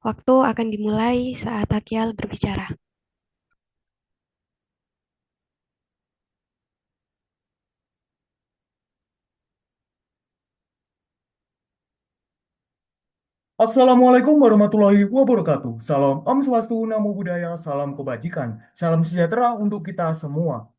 Waktu akan dimulai saat Akyal berbicara. Assalamualaikum warahmatullahi wabarakatuh. Salam Om Swastiastu, Namo Buddhaya, salam kebajikan, salam sejahtera untuk kita semua.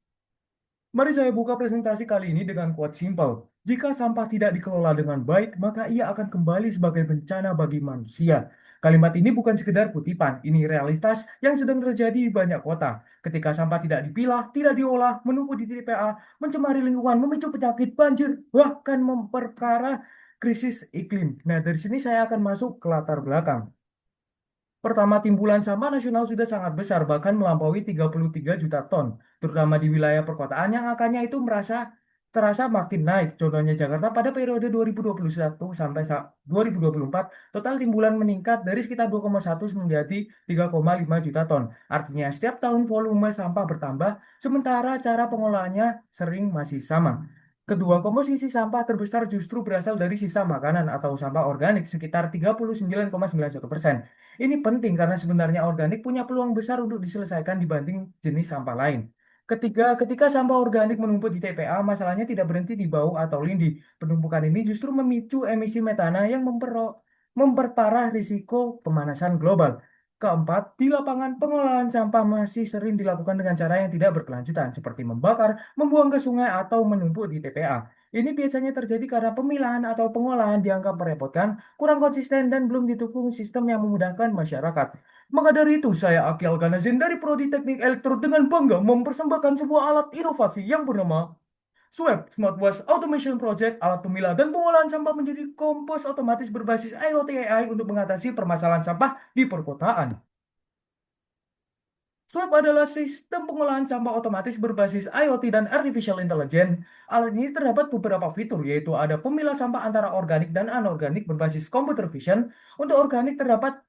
Mari saya buka presentasi kali ini dengan quote simple. Jika sampah tidak dikelola dengan baik, maka ia akan kembali sebagai bencana bagi manusia. Kalimat ini bukan sekedar kutipan, ini realitas yang sedang terjadi di banyak kota. Ketika sampah tidak dipilah, tidak diolah, menumpuk di TPA, mencemari lingkungan, memicu penyakit banjir, bahkan memperparah krisis iklim. Nah, dari sini saya akan masuk ke latar belakang. Pertama, timbulan sampah nasional sudah sangat besar, bahkan melampaui 33 juta ton, terutama di wilayah perkotaan yang angkanya itu terasa makin naik. Contohnya Jakarta pada periode 2021 sampai 2024, total timbulan meningkat dari sekitar 2,1 menjadi 3,5 juta ton. Artinya setiap tahun volume sampah bertambah, sementara cara pengolahannya sering masih sama. Kedua, komposisi sampah terbesar justru berasal dari sisa makanan atau sampah organik sekitar 39,91%. Ini penting karena sebenarnya organik punya peluang besar untuk diselesaikan dibanding jenis sampah lain. Ketiga, ketika sampah organik menumpuk di TPA, masalahnya tidak berhenti di bau atau lindi. Penumpukan ini justru memicu emisi metana yang memperparah risiko pemanasan global. Keempat, di lapangan pengolahan sampah masih sering dilakukan dengan cara yang tidak berkelanjutan, seperti membakar, membuang ke sungai, atau menumpuk di TPA. Ini biasanya terjadi karena pemilahan atau pengolahan dianggap merepotkan, kurang konsisten, dan belum didukung sistem yang memudahkan masyarakat. Maka dari itu, saya Aki Alganazin dari Prodi Teknik Elektro dengan bangga mempersembahkan sebuah alat inovasi yang bernama SWAP, Smart Waste Automation Project, alat pemilah dan pengolahan sampah menjadi kompos otomatis berbasis IoT AI untuk mengatasi permasalahan sampah di perkotaan. SWAP adalah sistem pengolahan sampah otomatis berbasis IoT dan Artificial Intelligence. Alat ini terdapat beberapa fitur, yaitu ada pemilah sampah antara organik dan anorganik berbasis computer vision. Untuk organik terdapat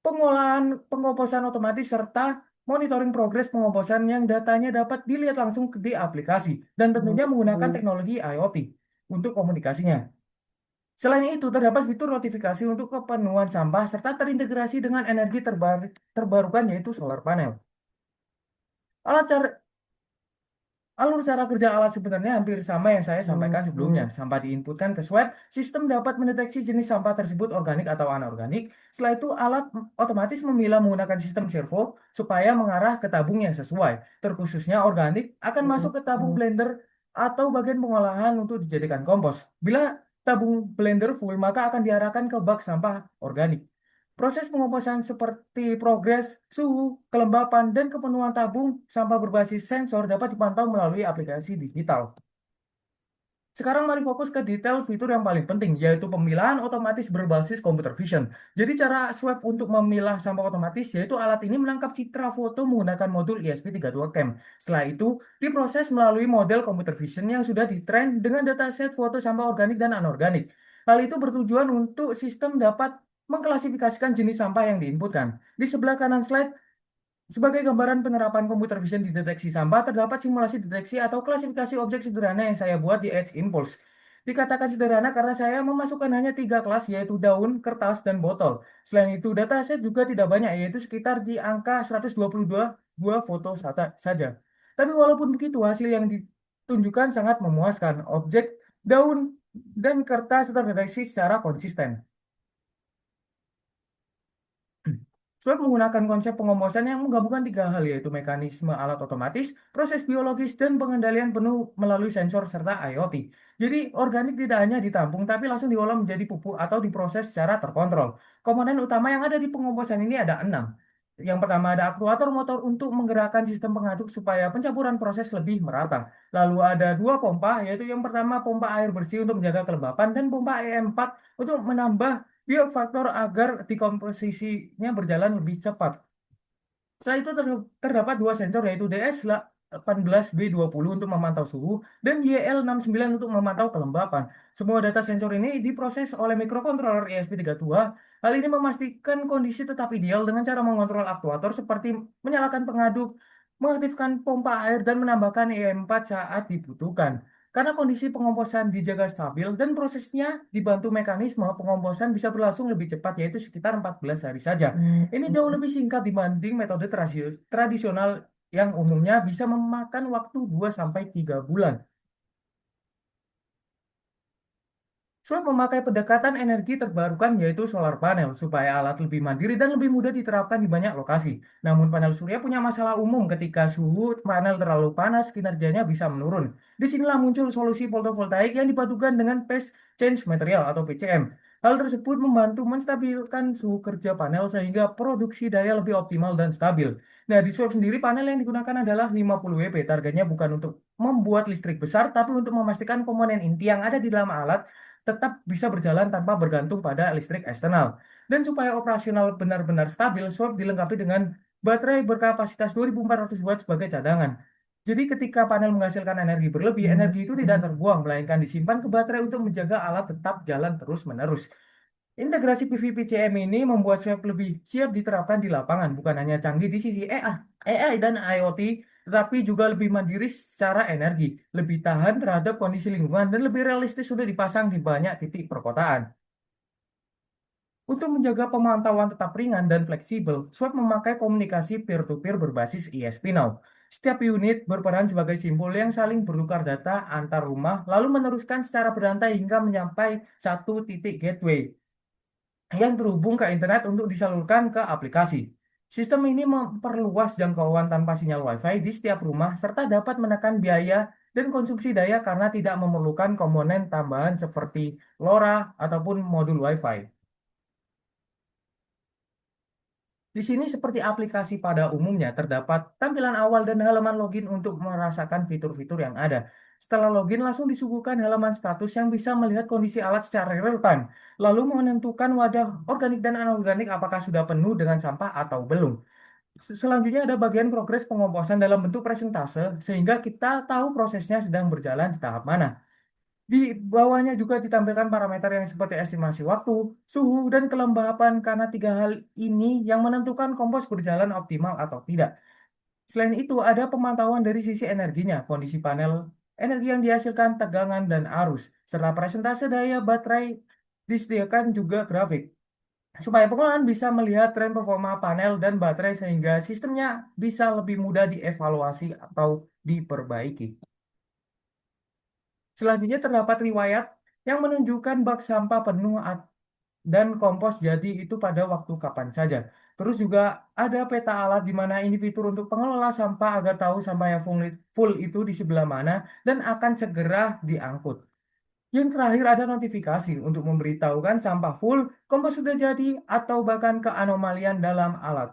pengolahan pengomposan otomatis serta monitoring progres pengomposan yang datanya dapat dilihat langsung di aplikasi dan tentunya menggunakan teknologi IoT untuk komunikasinya. Selain itu, terdapat fitur notifikasi untuk kepenuhan sampah serta terintegrasi dengan energi terbarukan yaitu solar panel. Alat cara Alur cara kerja alat sebenarnya hampir sama yang saya sampaikan sebelumnya. Sampah diinputkan ke swab, sistem dapat mendeteksi jenis sampah tersebut organik atau anorganik. Setelah itu, alat otomatis memilah menggunakan sistem servo supaya mengarah ke tabung yang sesuai. Terkhususnya organik akan masuk ke tabung blender atau bagian pengolahan untuk dijadikan kompos. Bila tabung blender full, maka akan diarahkan ke bak sampah organik. Proses pengomposan seperti progres, suhu, kelembapan, dan kepenuhan tabung sampah berbasis sensor dapat dipantau melalui aplikasi digital. Sekarang mari fokus ke detail fitur yang paling penting, yaitu pemilahan otomatis berbasis computer vision. Jadi cara swab untuk memilah sampah otomatis, yaitu alat ini menangkap citra foto menggunakan modul ESP32 Cam. Setelah itu, diproses melalui model computer vision yang sudah ditrain dengan dataset foto sampah organik dan anorganik. Hal itu bertujuan untuk sistem dapat mengklasifikasikan jenis sampah yang diinputkan. Di sebelah kanan slide, sebagai gambaran penerapan computer vision di deteksi sampah, terdapat simulasi deteksi atau klasifikasi objek sederhana yang saya buat di Edge Impulse. Dikatakan sederhana karena saya memasukkan hanya tiga kelas, yaitu daun, kertas, dan botol. Selain itu, dataset juga tidak banyak, yaitu sekitar di angka 122 buah foto saja. Tapi walaupun begitu, hasil yang ditunjukkan sangat memuaskan. Objek daun dan kertas terdeteksi secara konsisten. Swab menggunakan konsep pengomposan yang menggabungkan tiga hal, yaitu mekanisme alat otomatis, proses biologis, dan pengendalian penuh melalui sensor serta IoT. Jadi, organik tidak hanya ditampung, tapi langsung diolah menjadi pupuk atau diproses secara terkontrol. Komponen utama yang ada di pengomposan ini ada enam. Yang pertama ada aktuator motor untuk menggerakkan sistem pengaduk supaya pencampuran proses lebih merata. Lalu ada dua pompa, yaitu yang pertama pompa air bersih untuk menjaga kelembapan dan pompa EM4 untuk menambah biofaktor agar dekomposisinya berjalan lebih cepat. Setelah itu terdapat dua sensor yaitu DS18B20 untuk memantau suhu dan YL69 untuk memantau kelembapan. Semua data sensor ini diproses oleh microcontroller ESP32. Hal ini memastikan kondisi tetap ideal dengan cara mengontrol aktuator seperti menyalakan pengaduk, mengaktifkan pompa air, dan menambahkan EM4 saat dibutuhkan. Karena kondisi pengomposan dijaga stabil dan prosesnya dibantu mekanisme pengomposan bisa berlangsung lebih cepat, yaitu sekitar 14 hari saja. Ini jauh lebih singkat dibanding metode tradisional yang umumnya bisa memakan waktu 2 sampai 3 bulan. Swap memakai pendekatan energi terbarukan yaitu solar panel supaya alat lebih mandiri dan lebih mudah diterapkan di banyak lokasi. Namun panel surya punya masalah umum ketika suhu panel terlalu panas, kinerjanya bisa menurun. Disinilah muncul solusi fotovoltaik yang dipadukan dengan phase change material atau PCM. Hal tersebut membantu menstabilkan suhu kerja panel sehingga produksi daya lebih optimal dan stabil. Nah, di swap sendiri panel yang digunakan adalah 50 W P. Targetnya bukan untuk membuat listrik besar, tapi untuk memastikan komponen inti yang ada di dalam alat tetap bisa berjalan tanpa bergantung pada listrik eksternal. Dan supaya operasional benar-benar stabil, swap dilengkapi dengan baterai berkapasitas 2400 watt sebagai cadangan. Jadi ketika panel menghasilkan energi berlebih, energi itu tidak terbuang, melainkan disimpan ke baterai untuk menjaga alat tetap jalan terus-menerus. Integrasi PV-PCM ini membuat swab lebih siap diterapkan di lapangan, bukan hanya canggih di sisi AI dan IoT, tetapi juga lebih mandiri secara energi, lebih tahan terhadap kondisi lingkungan, dan lebih realistis sudah dipasang di banyak titik perkotaan. Untuk menjaga pemantauan tetap ringan dan fleksibel, swab memakai komunikasi peer-to-peer berbasis ISP Now. Setiap unit berperan sebagai simpul yang saling bertukar data antar rumah, lalu meneruskan secara berantai hingga menyampai satu titik gateway yang terhubung ke internet untuk disalurkan ke aplikasi. Sistem ini memperluas jangkauan tanpa sinyal Wi-Fi di setiap rumah serta dapat menekan biaya dan konsumsi daya karena tidak memerlukan komponen tambahan seperti LoRa ataupun modul Wi-Fi. Di sini seperti aplikasi pada umumnya terdapat tampilan awal dan halaman login untuk merasakan fitur-fitur yang ada. Setelah login langsung disuguhkan halaman status yang bisa melihat kondisi alat secara real time, lalu menentukan wadah organik dan anorganik apakah sudah penuh dengan sampah atau belum. Selanjutnya ada bagian progres pengomposan dalam bentuk presentase sehingga kita tahu prosesnya sedang berjalan di tahap mana. Di bawahnya juga ditampilkan parameter yang seperti estimasi waktu, suhu, dan kelembapan karena tiga hal ini yang menentukan kompos berjalan optimal atau tidak. Selain itu, ada pemantauan dari sisi energinya, kondisi panel, energi yang dihasilkan, tegangan, dan arus, serta presentase daya baterai disediakan juga grafik. Supaya pengelolaan bisa melihat tren performa panel dan baterai sehingga sistemnya bisa lebih mudah dievaluasi atau diperbaiki. Selanjutnya terdapat riwayat yang menunjukkan bak sampah penuh dan kompos jadi itu pada waktu kapan saja. Terus juga ada peta alat di mana ini fitur untuk pengelola sampah agar tahu sampah yang full itu di sebelah mana dan akan segera diangkut. Yang terakhir ada notifikasi untuk memberitahukan sampah full, kompos sudah jadi, atau bahkan keanomalian dalam alat.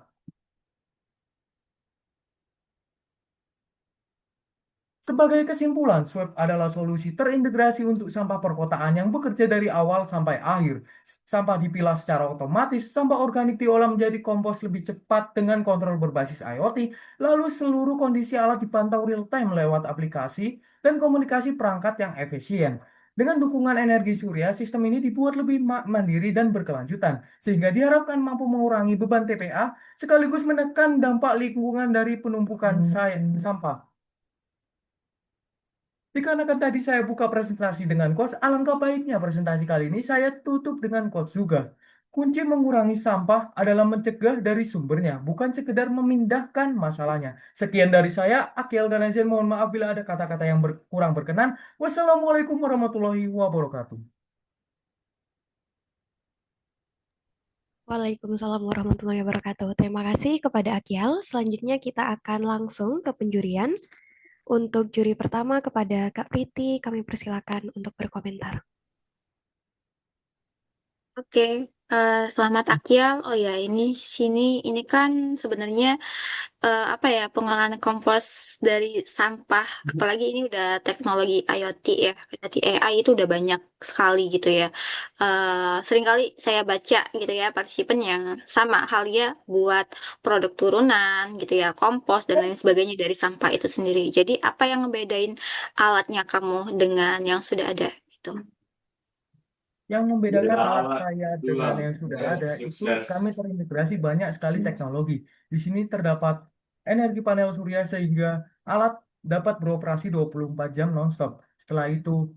Sebagai kesimpulan, Swap adalah solusi terintegrasi untuk sampah perkotaan yang bekerja dari awal sampai akhir. Sampah dipilah secara otomatis, sampah organik diolah menjadi kompos lebih cepat dengan kontrol berbasis IoT, lalu seluruh kondisi alat dipantau real-time lewat aplikasi dan komunikasi perangkat yang efisien. Dengan dukungan energi surya, sistem ini dibuat lebih mandiri dan berkelanjutan, sehingga diharapkan mampu mengurangi beban TPA sekaligus menekan dampak lingkungan dari penumpukan sampah. Dikarenakan tadi saya buka presentasi dengan quotes, alangkah baiknya presentasi kali ini saya tutup dengan quotes juga. Kunci mengurangi sampah adalah mencegah dari sumbernya, bukan sekedar memindahkan masalahnya. Sekian dari saya, Aki Alganazen. Mohon maaf bila ada kata-kata yang kurang berkenan. Wassalamualaikum warahmatullahi wabarakatuh. Waalaikumsalam warahmatullahi wabarakatuh. Terima kasih kepada Akyal. Selanjutnya kita akan langsung ke penjurian. Untuk juri pertama kepada Kak Priti, kami persilakan untuk berkomentar. Oke, selamat Akyal. Oh ya, ini kan sebenarnya apa ya, pengolahan kompos dari sampah. Apalagi ini udah teknologi IoT ya, IoT AI itu udah banyak sekali gitu ya. Seringkali saya baca gitu ya partisipan yang sama halnya buat produk turunan gitu ya, kompos dan lain sebagainya dari sampah itu sendiri. Jadi apa yang ngebedain alatnya kamu dengan yang sudah ada itu? Yang membedakan alat saya dengan yang sudah ada itu kami terintegrasi banyak sekali teknologi. Di sini terdapat energi panel surya sehingga alat dapat beroperasi 24 jam nonstop. Setelah itu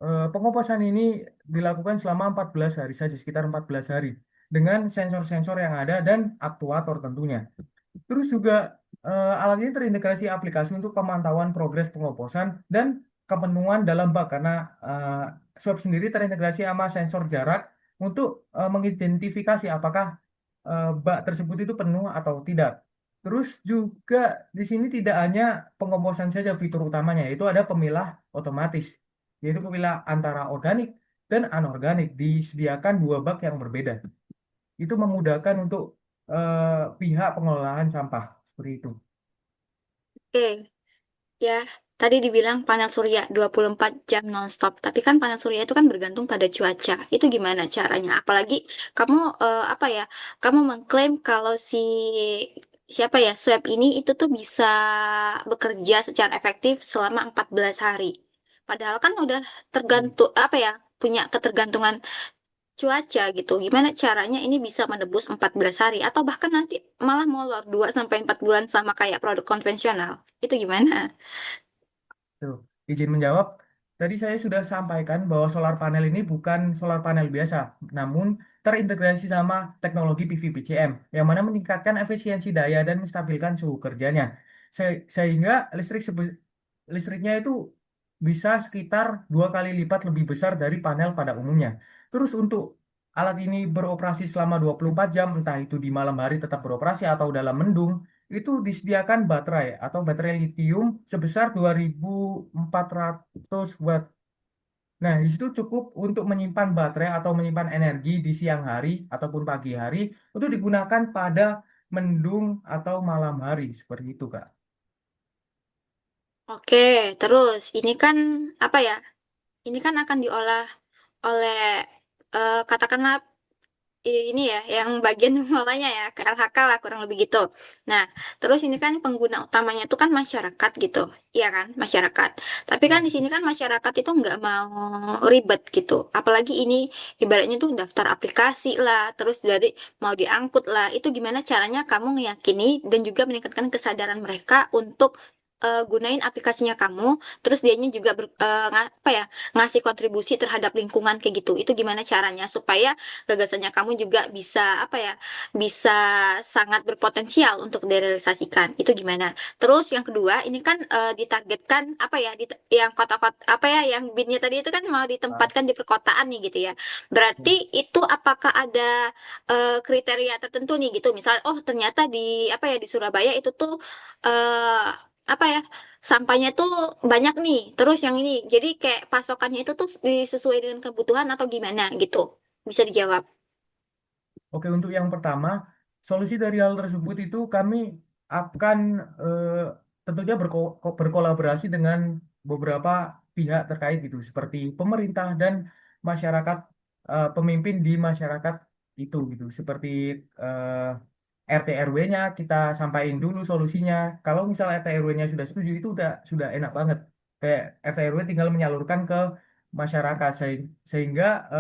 pengomposan ini dilakukan selama 14 hari saja, sekitar 14 hari dengan sensor-sensor yang ada dan aktuator tentunya. Terus juga alat ini terintegrasi aplikasi untuk pemantauan progres pengomposan dan kepenuhan dalam bak karena swab sendiri terintegrasi sama sensor jarak untuk mengidentifikasi apakah bak tersebut itu penuh atau tidak. Terus juga di sini tidak hanya pengomposan saja fitur utamanya, yaitu ada pemilah otomatis, yaitu pemilah antara organik dan anorganik disediakan dua bak yang berbeda. Itu memudahkan untuk pihak pengelolaan sampah seperti itu. Oke, ya. Tadi dibilang panel surya 24 jam nonstop, tapi kan panel surya itu kan bergantung pada cuaca. Itu gimana caranya? Apalagi kamu apa ya? Kamu mengklaim kalau siapa ya, swab ini itu tuh bisa bekerja secara efektif selama 14 hari. Padahal kan udah tergantung apa ya? Punya ketergantungan cuaca gitu. Gimana caranya ini bisa menebus 14 hari atau bahkan nanti malah molor 2 sampai 4 bulan sama kayak produk konvensional. Itu gimana? Tuh, izin menjawab. Tadi saya sudah sampaikan bahwa solar panel ini bukan solar panel biasa, namun terintegrasi sama teknologi PV-PCM, yang mana meningkatkan efisiensi daya dan menstabilkan suhu kerjanya. Sehingga listriknya itu bisa sekitar 2 kali lipat lebih besar dari panel pada umumnya. Terus untuk alat ini beroperasi selama 24 jam, entah itu di malam hari tetap beroperasi atau dalam mendung, itu disediakan baterai atau baterai litium sebesar 2400 watt. Nah, di situ cukup untuk menyimpan baterai atau menyimpan energi di siang hari ataupun pagi hari untuk digunakan pada mendung atau malam hari seperti itu, Kak. Oke, terus ini kan apa ya? Ini kan akan diolah oleh katakanlah ini ya, yang bagian mulanya ya, ke LHK lah kurang lebih gitu. Nah, terus ini kan pengguna utamanya itu kan masyarakat gitu, iya kan, masyarakat. Tapi kan Ya. di sini kan masyarakat itu nggak mau ribet gitu. Apalagi ini ibaratnya tuh daftar aplikasi lah, terus dari mau diangkut lah. Itu gimana caranya kamu meyakini dan juga meningkatkan kesadaran mereka untuk gunain aplikasinya kamu, terus dianya juga apa ya, ngasih kontribusi terhadap lingkungan kayak gitu. Itu gimana caranya supaya gagasannya kamu juga bisa apa ya, bisa sangat berpotensial untuk direalisasikan. Itu gimana? Terus yang kedua ini kan ditargetkan apa ya, yang kota-kota apa ya, yang binnya tadi itu kan mau Pak. ditempatkan di perkotaan nih gitu ya. Berarti itu apakah ada kriteria tertentu nih gitu, misal oh ternyata di apa ya, di Surabaya itu tuh eh apa ya, sampahnya tuh banyak nih, terus yang ini jadi kayak pasokannya itu tuh disesuai dengan kebutuhan atau gimana gitu, bisa dijawab. Oke, untuk yang pertama, solusi dari hal tersebut itu kami akan tentunya berkolaborasi dengan beberapa pihak terkait gitu, seperti pemerintah dan masyarakat, pemimpin di masyarakat itu gitu, seperti RT RW-nya kita sampaikan dulu solusinya. Kalau misal RT RW-nya sudah setuju itu sudah enak banget. Kayak RT RW tinggal menyalurkan ke masyarakat sehingga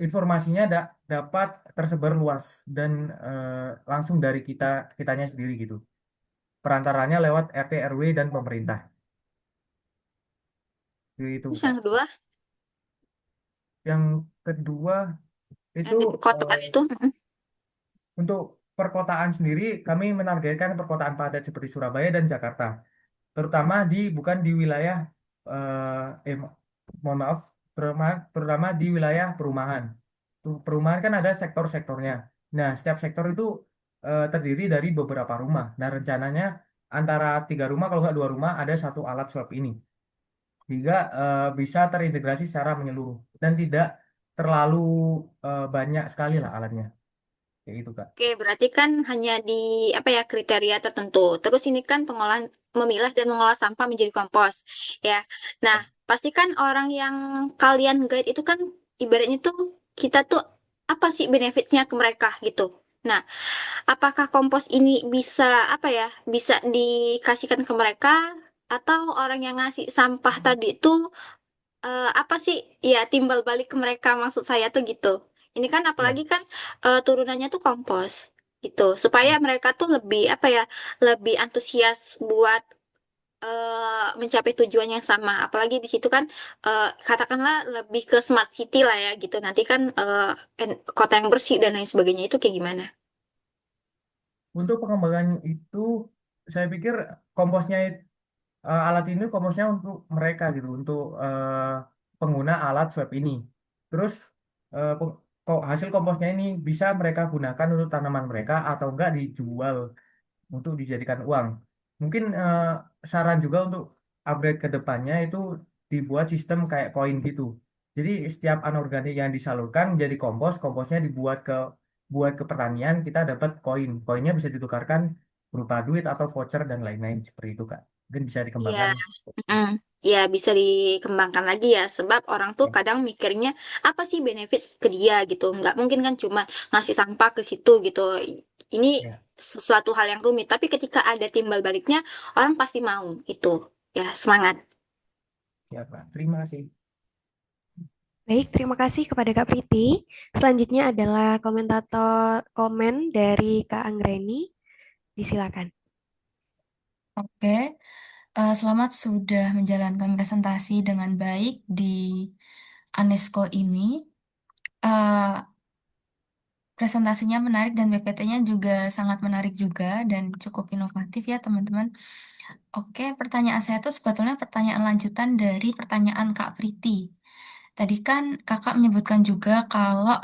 informasinya dapat tersebar luas dan langsung dari kitanya sendiri gitu. Perantaranya lewat RT RW dan pemerintah. Gitu, Terus yang Kak. kedua, Yang kedua itu yang di perkotaan itu untuk perkotaan sendiri kami menargetkan perkotaan padat seperti Surabaya dan Jakarta. Terutama bukan di wilayah mohon maaf, terutama di wilayah perumahan. Perumahan kan ada sektor-sektornya. Nah, setiap sektor itu terdiri dari beberapa rumah. Nah, rencananya antara 3 rumah, kalau nggak 2 rumah, ada satu alat swab ini. Sehingga bisa terintegrasi secara menyeluruh dan tidak terlalu banyak sekali lah alatnya. Kayak gitu, Kak. oke, berarti kan hanya di apa ya, kriteria tertentu. Terus ini kan pengolahan, memilah dan mengolah sampah menjadi kompos, ya. Nah, pasti kan orang yang kalian guide itu kan ibaratnya tuh kita tuh apa sih benefitnya ke mereka gitu. Nah, apakah kompos ini bisa apa ya, bisa dikasihkan ke mereka atau orang yang ngasih sampah tadi itu apa sih ya, timbal balik ke mereka, maksud saya tuh gitu. Ini kan Ya. apalagi kan turunannya tuh kompos gitu supaya mereka tuh lebih apa ya, lebih antusias buat mencapai tujuan yang sama. Apalagi di situ kan katakanlah lebih ke smart city lah ya gitu. Nanti kan kota yang bersih dan lain sebagainya itu kayak gimana? Untuk pengembangan itu, saya pikir komposnya alat ini komposnya untuk mereka gitu, untuk pengguna alat swab ini. Terus kok hasil komposnya ini bisa mereka gunakan untuk tanaman mereka atau enggak dijual untuk dijadikan uang. Mungkin saran juga untuk upgrade ke depannya itu dibuat sistem kayak koin gitu. Jadi setiap anorganik yang disalurkan menjadi kompos, komposnya buat ke pertanian, kita dapat koin. Koinnya bisa ditukarkan berupa duit atau voucher dan lain-lain seperti itu, Kak. Mungkin bisa Iya, dikembangkan. mm, ya bisa dikembangkan lagi ya. Sebab orang tuh Ya, kadang mikirnya apa sih benefit ke dia gitu. Nggak mungkin kan cuma ngasih sampah ke situ gitu. Ini ya, sesuatu hal yang rumit. Tapi ketika ada timbal baliknya, orang pasti mau itu. Ya, semangat. ya, Pak. Terima kasih. Baik, terima kasih kepada Kak Priti. Selanjutnya adalah komentator komen dari Kak Anggreni. Disilakan. Oke, selamat sudah menjalankan presentasi dengan baik di UNESCO ini. Eh, Presentasinya menarik dan PPT-nya juga sangat menarik juga dan cukup inovatif ya teman-teman. Oke, pertanyaan saya tuh sebetulnya pertanyaan lanjutan dari pertanyaan Kak Priti. Tadi kan kakak menyebutkan juga kalau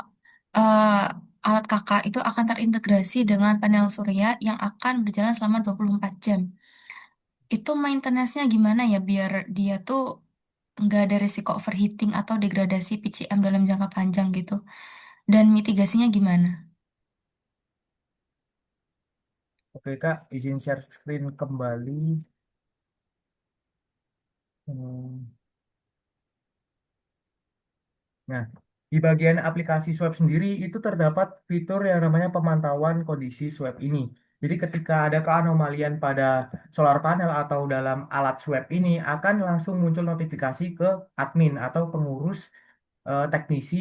alat kakak itu akan terintegrasi dengan panel surya yang akan berjalan selama 24 jam. Itu maintenance-nya gimana ya biar dia tuh nggak ada risiko overheating atau degradasi PCM dalam jangka panjang gitu. Dan mitigasinya gimana? Oke, Kak. Izin share screen kembali. Hmm. Nah, di bagian aplikasi swab sendiri itu terdapat fitur yang namanya pemantauan kondisi swab ini. Jadi ketika ada keanomalian pada solar panel atau dalam alat swab ini akan langsung muncul notifikasi ke admin atau pengurus teknisi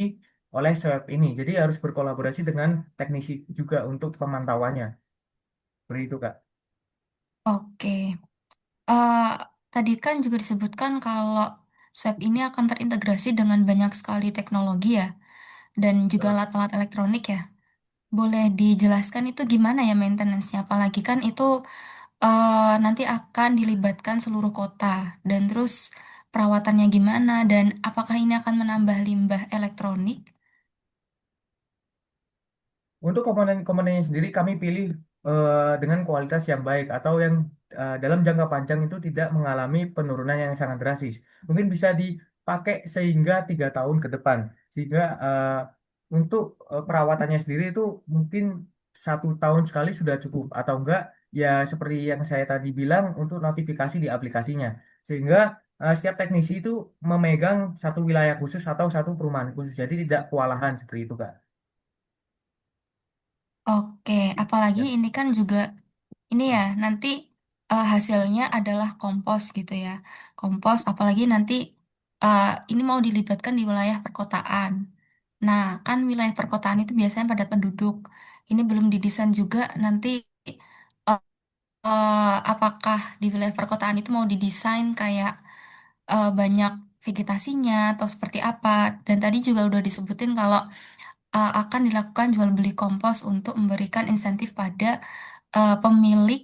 oleh swab ini. Jadi harus berkolaborasi dengan teknisi juga untuk pemantauannya. Seperti itu, Kak. Oke. Eh, Tadi kan juga disebutkan kalau swab ini akan terintegrasi dengan banyak sekali teknologi ya, dan juga Betul. alat-alat elektronik ya. Boleh dijelaskan itu gimana ya maintenance-nya? Apalagi kan itu nanti akan dilibatkan seluruh kota, dan terus perawatannya gimana, dan apakah ini akan menambah limbah elektronik? Untuk komponennya sendiri kami pilih dengan kualitas yang baik atau yang dalam jangka panjang itu tidak mengalami penurunan yang sangat drastis. Mungkin bisa dipakai sehingga 3 tahun ke depan. Sehingga untuk perawatannya sendiri itu mungkin 1 tahun sekali sudah cukup atau enggak ya seperti yang saya tadi bilang untuk notifikasi di aplikasinya. Sehingga setiap teknisi itu memegang satu wilayah khusus atau satu perumahan khusus. Jadi tidak kewalahan seperti itu, Kak. Oke, apalagi Ya. ini kan juga ini ya nanti hasilnya adalah kompos gitu ya. Kompos, apalagi nanti ini mau dilibatkan di wilayah perkotaan. Nah, kan wilayah perkotaan itu biasanya padat penduduk. Ini belum didesain juga nanti eh, apakah di wilayah perkotaan itu mau didesain kayak banyak vegetasinya atau seperti apa. Dan tadi juga udah disebutin kalau akan dilakukan jual beli kompos untuk memberikan insentif pada pemilik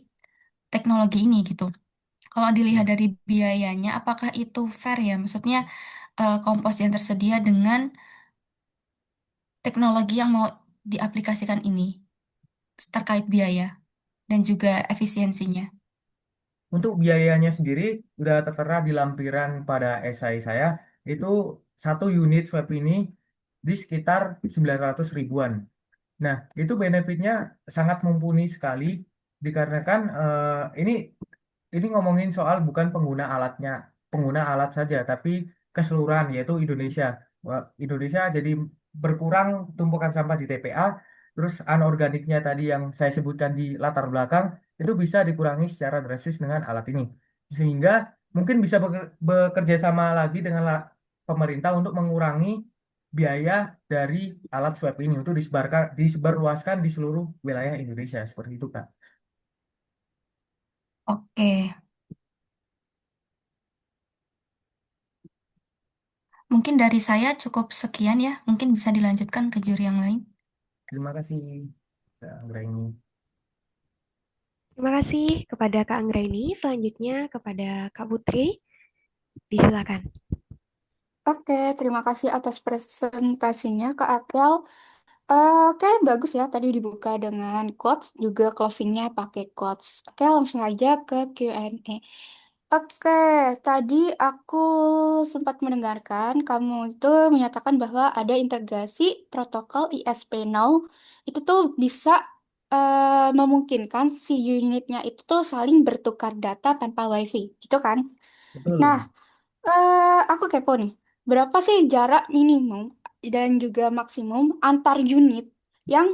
teknologi ini gitu. Kalau dilihat Ya. dari biayanya, apakah itu fair ya? Maksudnya kompos yang tersedia dengan teknologi yang mau diaplikasikan ini terkait biaya dan juga efisiensinya. Untuk biayanya sendiri udah tertera di lampiran pada esai saya itu satu unit swab ini di sekitar 900 ribuan. Nah, itu benefitnya sangat mumpuni sekali dikarenakan ini ngomongin soal bukan pengguna alat saja, tapi keseluruhan yaitu Indonesia. Indonesia jadi berkurang tumpukan sampah di TPA, terus anorganiknya tadi yang saya sebutkan di latar belakang itu bisa dikurangi secara drastis dengan alat ini. Sehingga mungkin bisa bekerja sama lagi dengan pemerintah untuk mengurangi biaya dari alat swab ini untuk disebarluaskan di seluruh wilayah Indonesia seperti itu, Kak. Oke, Mungkin dari saya cukup sekian ya. Mungkin bisa dilanjutkan ke juri yang lain. Terima kasih, Kak Anggraini. Terima kasih kepada Kak Anggraini. Selanjutnya kepada Kak Putri. Disilakan. Oke, terima kasih atas presentasinya Kak Apel. Oke, bagus ya. Tadi dibuka dengan quotes, juga closingnya pakai quotes. Oke, langsung aja ke Q&A. Oke, tadi aku sempat mendengarkan kamu itu menyatakan bahwa ada integrasi protokol ISP Now. Itu tuh bisa memungkinkan si unitnya itu tuh saling bertukar data tanpa WiFi, gitu kan? Nah, Betul. aku kepo nih. Berapa sih jarak minimum dan juga maksimum antar unit yang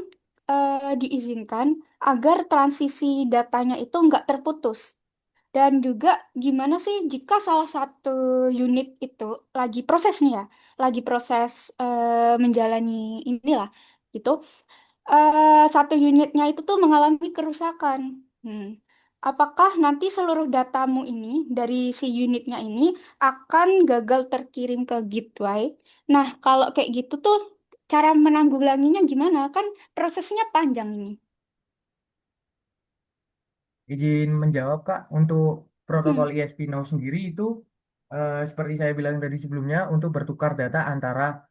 diizinkan agar transisi datanya itu nggak terputus? Dan juga gimana sih jika salah satu unit itu lagi proses nih ya, lagi proses menjalani inilah gitu, satu unitnya itu tuh mengalami kerusakan. Hmm. Apakah nanti seluruh datamu ini dari si unitnya ini akan gagal terkirim ke Gateway? Nah, kalau kayak gitu tuh cara menanggulanginya gimana? Kan prosesnya panjang ini. Izin menjawab Kak, untuk protokol Hmm. ISP Now sendiri itu seperti saya bilang tadi sebelumnya untuk bertukar data antara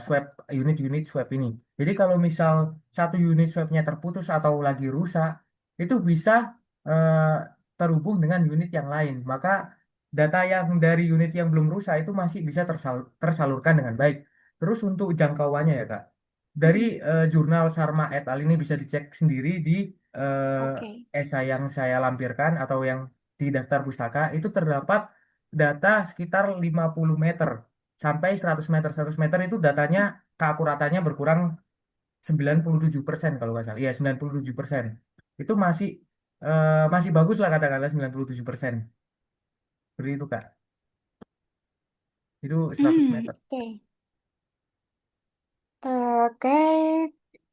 swab unit-unit swab ini. Jadi kalau misal satu unit swabnya terputus atau lagi rusak, itu bisa eh, terhubung dengan unit yang lain. Maka data yang dari unit yang belum rusak itu masih bisa tersalurkan dengan baik. Terus untuk jangkauannya ya Kak, dari Hmm. jurnal Sharma et al. Ini bisa dicek sendiri di Oke. esai yang saya lampirkan atau yang di daftar pustaka itu terdapat data sekitar 50 meter sampai 100 meter. 100 meter itu datanya keakuratannya berkurang 97% kalau nggak salah. Iya, 97%. Itu masih bagus lah katakanlah 97%. Seperti itu, Kak. Itu 100 Hmm. meter. Oke. Oke,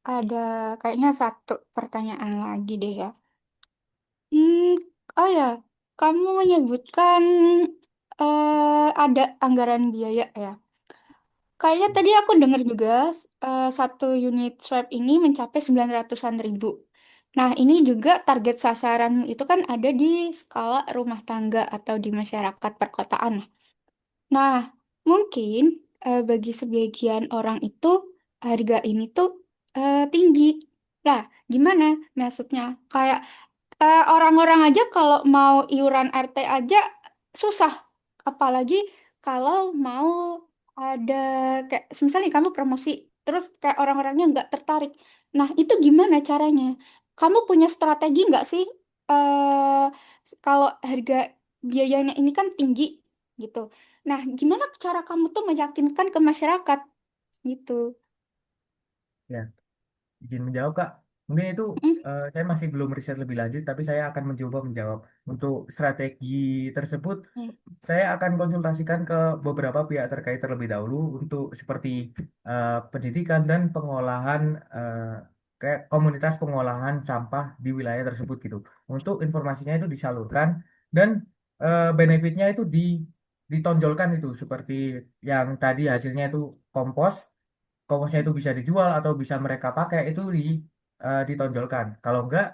ada kayaknya satu pertanyaan lagi deh ya. Hmm, oh ya, kamu menyebutkan ada anggaran biaya ya. Kayaknya tadi aku dengar juga satu unit swab ini mencapai 900-an ribu. Nah, ini juga target sasaran itu kan ada di skala rumah tangga atau di masyarakat perkotaan. Nah, mungkin bagi sebagian orang itu harga ini tuh tinggi. Lah, gimana maksudnya? Kayak orang-orang aja kalau mau iuran RT aja susah. Apalagi kalau mau ada kayak misalnya kamu promosi, terus kayak orang-orangnya nggak tertarik. Nah, itu gimana caranya? Kamu punya strategi nggak sih? eh Kalau harga biayanya ini kan tinggi gitu. Nah, gimana cara kamu tuh meyakinkan ke masyarakat gitu? Ya. Izin menjawab, Kak. Mungkin itu Mm, saya masih belum riset lebih lanjut, tapi saya akan mencoba menjawab. Untuk strategi tersebut, mm, saya akan konsultasikan ke beberapa pihak terkait terlebih dahulu untuk seperti pendidikan dan pengolahan eh, kayak komunitas pengolahan sampah di wilayah tersebut gitu. Untuk informasinya itu disalurkan dan benefitnya itu ditonjolkan itu seperti yang tadi hasilnya itu kompos. Komposnya itu bisa dijual atau bisa mereka pakai itu ditonjolkan. Kalau enggak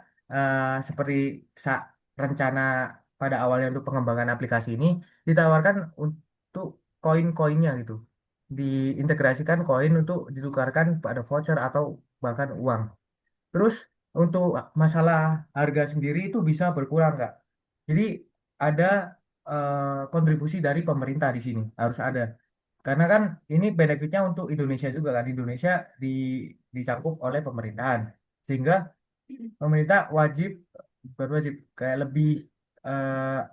seperti sa- rencana pada awalnya untuk pengembangan aplikasi ini ditawarkan untuk koin-koinnya gitu. Diintegrasikan koin untuk ditukarkan pada voucher atau bahkan uang. Terus untuk masalah harga sendiri itu bisa berkurang, Kak. Jadi ada kontribusi dari pemerintah di sini harus ada. Karena kan ini benefitnya untuk Indonesia juga kan. Indonesia di, dicakup oleh pemerintahan. Sehingga mm. pemerintah wajib, bukan wajib, kayak lebih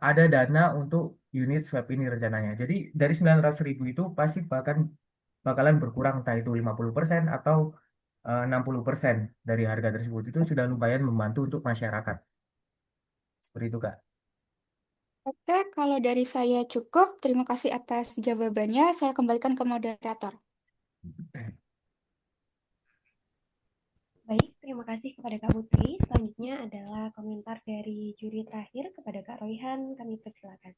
ada dana untuk unit swab ini rencananya. Jadi dari 900.000 itu pasti bakalan berkurang entah itu 50% atau 60% dari harga tersebut. Itu sudah lumayan membantu untuk masyarakat. Seperti itu, Kak. Oke, kalau dari saya cukup. Terima kasih atas jawabannya. Saya kembalikan ke moderator. Baik, terima kasih kepada Kak Putri. Selanjutnya adalah komentar dari juri terakhir kepada Kak Royhan. Kami persilakan.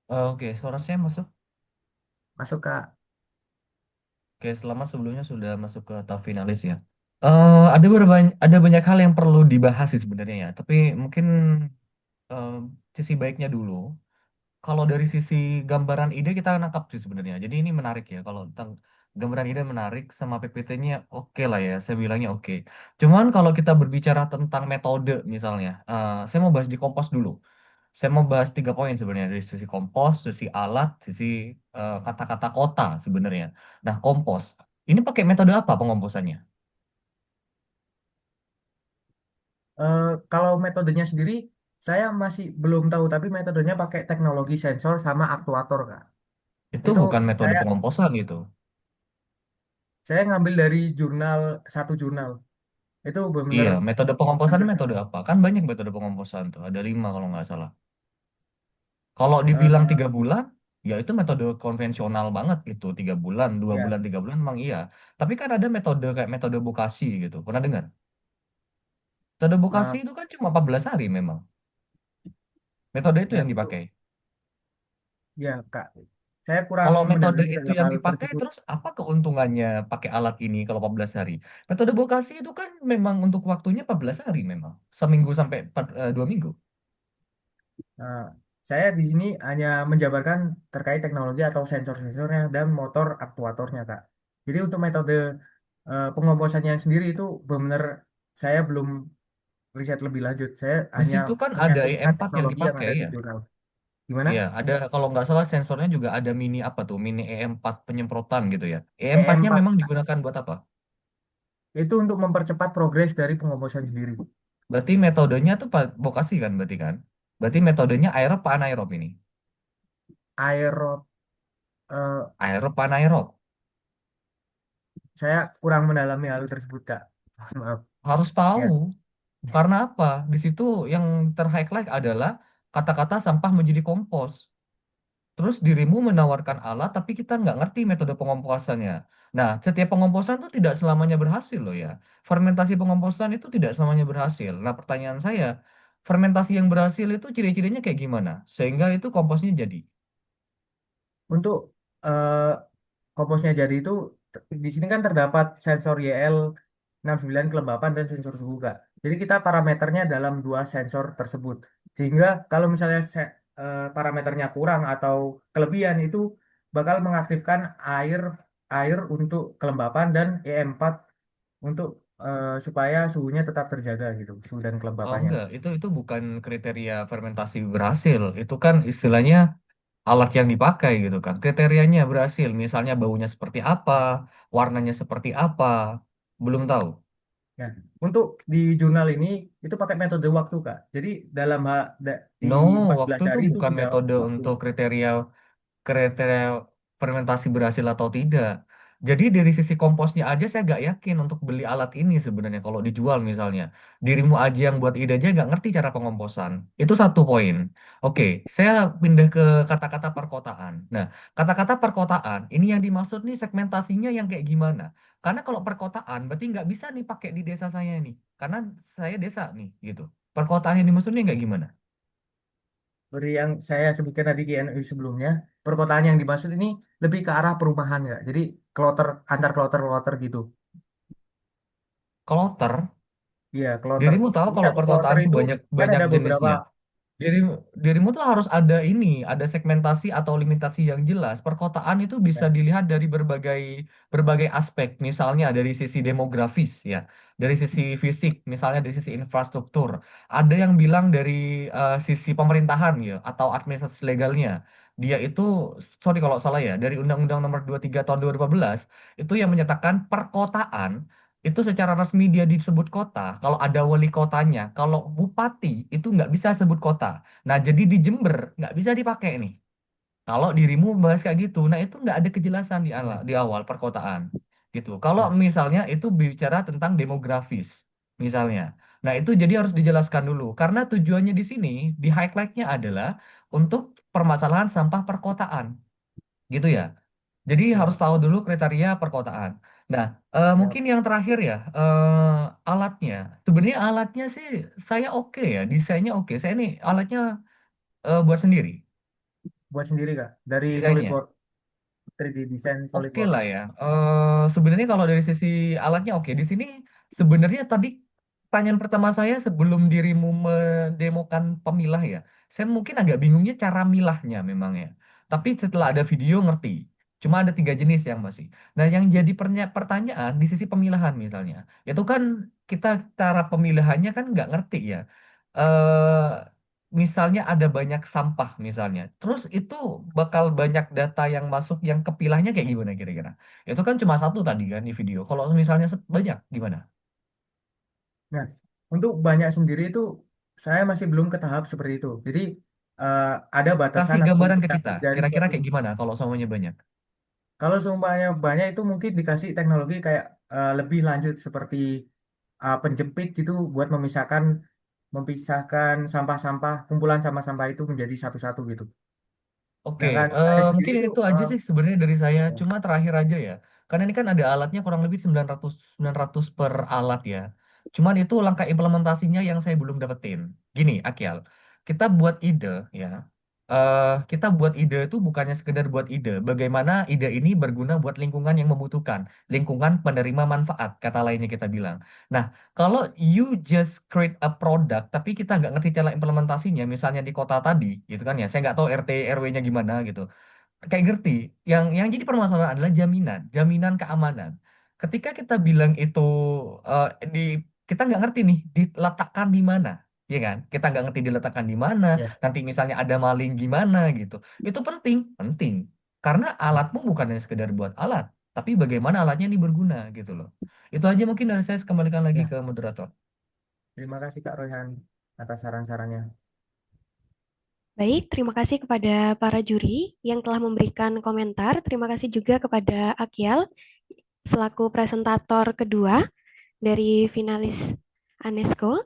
Oke, suara saya masuk. Masuk Kak. Oke, selamat sebelumnya sudah masuk ke tahap finalis ya. Ada banyak hal yang perlu dibahas sih sebenarnya ya. Tapi mungkin eh, sisi baiknya dulu. Kalau dari sisi gambaran ide kita nangkap sih sebenarnya. Jadi ini menarik ya. Kalau tentang gambaran ide menarik sama PPT-nya oke lah ya. Saya bilangnya oke. Cuman kalau kita berbicara tentang metode misalnya, saya mau bahas di Kompos dulu. Saya mau bahas 3 poin sebenarnya dari sisi kompos, sisi alat, sisi kata-kata kota sebenarnya. Nah, kompos. Ini pakai metode apa pengomposannya? Kalau metodenya sendiri, saya masih belum tahu, tapi metodenya pakai teknologi sensor sama aktuator, Kak. Itu Itu bukan metode saya pengomposan gitu. saya ngambil dari satu jurnal. Itu benar-benar Iya, metode pengomposan hampir metode sama. apa? Kan banyak metode pengomposan tuh. Ada 5 kalau nggak salah. Kalau dibilang Eh, 3 bulan, ya itu metode konvensional banget itu. 3 bulan, dua ya, bulan, 3 bulan memang iya. Tapi kan ada metode kayak metode Bokashi gitu. Pernah dengar? Metode Bokashi eh, itu kan cuma 14 hari memang. Metode itu ya yang itu, dipakai. ya Kak. Saya kurang Kalau metode mendalami itu dalam yang hal dipakai, tersebut. terus apa keuntungannya pakai alat ini kalau 14 hari? Metode Bokashi itu kan memang untuk waktunya 14 hari memang. Seminggu sampai 2 minggu. Nah, saya di sini hanya menjabarkan terkait teknologi atau sensor-sensornya dan motor aktuatornya, Kak. Jadi untuk metode pengomposannya sendiri itu benar saya belum riset lebih lanjut. Saya Di hanya situ kan ada menyampingkan E4 yang teknologi yang dipakai ada di ya. jurnal. Gimana? Iya, ada kalau nggak salah sensornya juga ada mini apa tuh, mini E4 penyemprotan gitu ya. E4-nya EM4 memang digunakan buat apa? itu untuk mempercepat progres dari pengomposan sendiri. Berarti metodenya tuh Bokashi kan berarti kan? Berarti metodenya aerob apa anaerob ini? Aerob, eh, Aerob apa anaerob? saya kurang mendalami hal tersebut, Kak. Maaf. Harus tahu. Ya. Karena apa? Di situ yang ter-highlight adalah kata-kata sampah menjadi kompos. Terus dirimu menawarkan alat, tapi kita nggak ngerti metode pengomposannya. Nah, setiap pengomposan itu tidak selamanya berhasil loh ya. Fermentasi pengomposan itu tidak selamanya berhasil. Nah, pertanyaan saya, fermentasi yang berhasil itu ciri-cirinya kayak gimana? Sehingga itu komposnya jadi. Untuk eh, komposnya jadi itu di sini kan terdapat sensor YL 69 kelembapan dan sensor suhu Kak. Jadi kita parameternya dalam dua sensor tersebut. Sehingga kalau misalnya parameternya kurang atau kelebihan itu bakal mengaktifkan air air untuk kelembapan dan E4 untuk supaya suhunya tetap terjaga gitu, suhu dan Oh kelembapannya. enggak, itu bukan kriteria fermentasi berhasil. Itu kan istilahnya alat yang dipakai gitu kan. Kriterianya berhasil, misalnya baunya seperti apa, warnanya seperti apa, belum tahu. Ya, untuk di jurnal ini itu pakai metode waktu Kak. Jadi di No, waktu 14 itu hari itu bukan sudah metode waktu. untuk kriteria fermentasi berhasil atau tidak. Jadi dari sisi komposnya aja saya nggak yakin untuk beli alat ini sebenarnya kalau dijual misalnya. Dirimu aja yang buat ide aja nggak ngerti cara pengomposan. Itu 1 poin. Oke, saya pindah ke kata-kata perkotaan. Nah, kata-kata perkotaan ini yang dimaksud nih segmentasinya yang kayak gimana? Karena kalau perkotaan berarti nggak bisa nih pakai di desa saya nih. Karena saya desa nih gitu. Perkotaan yang dimaksudnya kayak gimana? Seperti yang saya sebutkan tadi di NU sebelumnya, perkotaan yang dimaksud ini lebih ke arah perumahan ya. Jadi kloter antar kloter-kloter gitu. Kloter. Iya, kloter. Dirimu tahu Jadi kalau satu kloter perkotaan tuh itu banyak kan banyak ada beberapa jenisnya. Dirimu tuh harus ada ini, ada segmentasi atau limitasi yang jelas. Perkotaan itu bisa ya. dilihat dari berbagai berbagai aspek, misalnya dari sisi demografis ya, dari sisi fisik, misalnya dari sisi infrastruktur. Ada yang bilang dari sisi pemerintahan ya atau administrasi legalnya. Dia itu, sorry kalau salah ya, dari Undang-Undang Nomor 23 Tahun 2015 itu yang menyatakan perkotaan itu secara resmi dia disebut kota kalau ada wali kotanya. Kalau bupati itu nggak bisa sebut kota. Nah, jadi di Jember nggak bisa dipakai nih. Kalau dirimu bahas kayak gitu, nah itu nggak ada kejelasan Ya. di awal perkotaan. Gitu. Kalau Ya. misalnya itu bicara tentang demografis, misalnya. Nah, itu jadi harus dijelaskan dulu. Karena tujuannya di sini, di highlight-nya adalah untuk permasalahan sampah perkotaan. Gitu ya. Jadi harus Ya. tahu dulu kriteria perkotaan. Nah, Ya. mungkin yang terakhir ya, alatnya. Sebenarnya alatnya sih saya oke ya, desainnya oke. Saya ini alatnya buat sendiri. buat sendiri Kak dari Desainnya. SolidWorks 3D desain Oke SolidWorks. lah ya. Sebenarnya kalau dari sisi alatnya oke. Di sini sebenarnya tadi pertanyaan pertama saya sebelum dirimu mendemokan pemilah ya. Saya mungkin agak bingungnya cara milahnya memang ya. Tapi setelah ada video ngerti. Cuma ada 3 jenis yang masih. Nah, yang jadi pertanyaan di sisi pemilahan misalnya. Itu kan kita cara pemilahannya kan nggak ngerti ya. eh Misalnya ada banyak sampah misalnya. Terus itu bakal banyak data yang masuk yang kepilahnya kayak gimana kira-kira? Itu kan cuma satu tadi kan di video. Kalau misalnya banyak gimana? Nah, untuk banyak sendiri itu saya masih belum ke tahap seperti itu. Jadi eh, ada batasan Kasih atau gambaran ke kita. limitasi dari Kira-kira suatu. kayak gimana kalau semuanya banyak? Kalau seumpamanya banyak itu mungkin dikasih teknologi kayak lebih lanjut seperti penjepit gitu buat memisahkan sampah-sampah, kumpulan sampah-sampah itu menjadi satu-satu gitu. Oke, Sedangkan saya sendiri mungkin itu itu aja sih sebenarnya dari saya. Cuma terakhir aja ya. Karena ini kan ada alatnya kurang lebih 900 per alat ya. Cuman itu langkah implementasinya yang saya belum dapetin. Gini, Akyal, kita buat ide ya. Kita buat ide itu bukannya sekedar buat ide. Bagaimana ide ini berguna buat lingkungan yang membutuhkan. Lingkungan penerima manfaat, kata lainnya kita bilang. Nah, kalau you just create a product, tapi kita nggak ngerti cara implementasinya, misalnya di kota tadi, gitu kan ya, saya nggak tahu RT RW-nya gimana gitu. Kayak ngerti. Yang jadi permasalahan adalah jaminan keamanan. Ketika kita bilang itu eh, di kita nggak ngerti nih diletakkan di mana, ya kan? Kita nggak ngerti diletakkan di mana. ya. Nanti misalnya ada maling gimana gitu. Itu penting. Karena alatmu bukan hanya sekedar buat alat, tapi bagaimana alatnya ini berguna gitu loh. Itu aja mungkin dari saya kembalikan lagi Ya, ke moderator. terima kasih Kak Royhan atas saran-sarannya. Baik, terima kasih kepada para juri yang telah memberikan komentar. Terima kasih juga kepada Akyal selaku presentator kedua dari finalis UNESCO.